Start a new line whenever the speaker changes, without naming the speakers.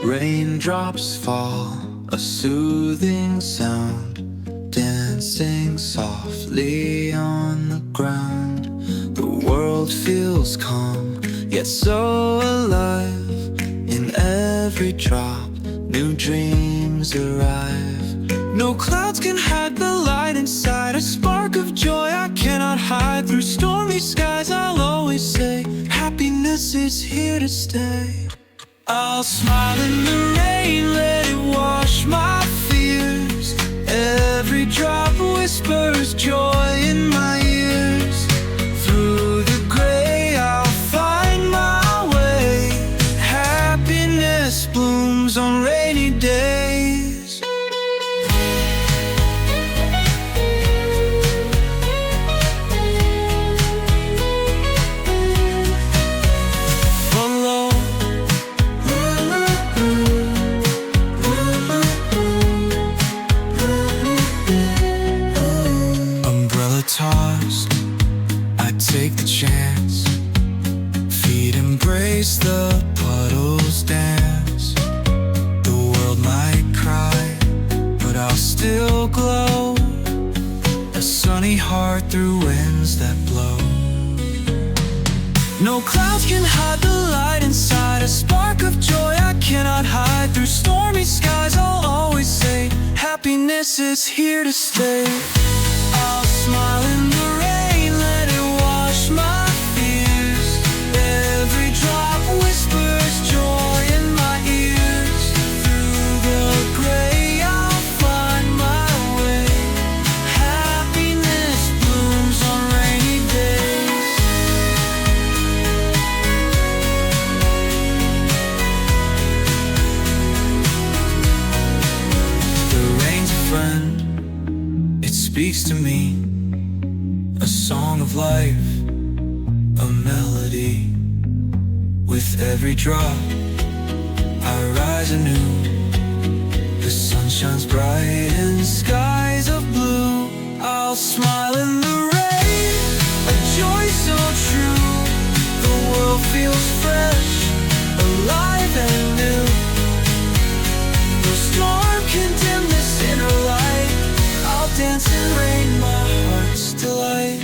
Raindrops fall, a soothing sound, dancing softly on the ground. The world feels calm, yet so alive. In every drop, new dreams arrive. No clouds can hide the light inside, a spark of joy I cannot hide. Through stormy skies I'll always say, happiness is here to stay. I'll smile in the rain, let it wash my fears. Every drop whispers joy in my ears. Through the gray I'll find my way. Happiness blooms on rainy days. Tossed, I take the chance. Feet embrace, the puddles dance. The world might cry, but I'll still glow. A sunny heart through winds that blow. No clouds can hide the light inside, a spark of joy I cannot hide. Through stormy skies I'll always say, happiness is here to stay. I'll smile in the rain, let it wash my fears. Every drop whispers joy in my ears. Through the gray I'll find my way. Happiness blooms on rainy days. The rain's a friend, it speaks to me. A song of life, a melody. With every drop, I rise anew. The sun shines bright in skies of blue. I'll smile in the rain, a joy so true. The world feels fresh, alive and new. No storm can dim this inner light. I'll dance in rain, my heart's delight.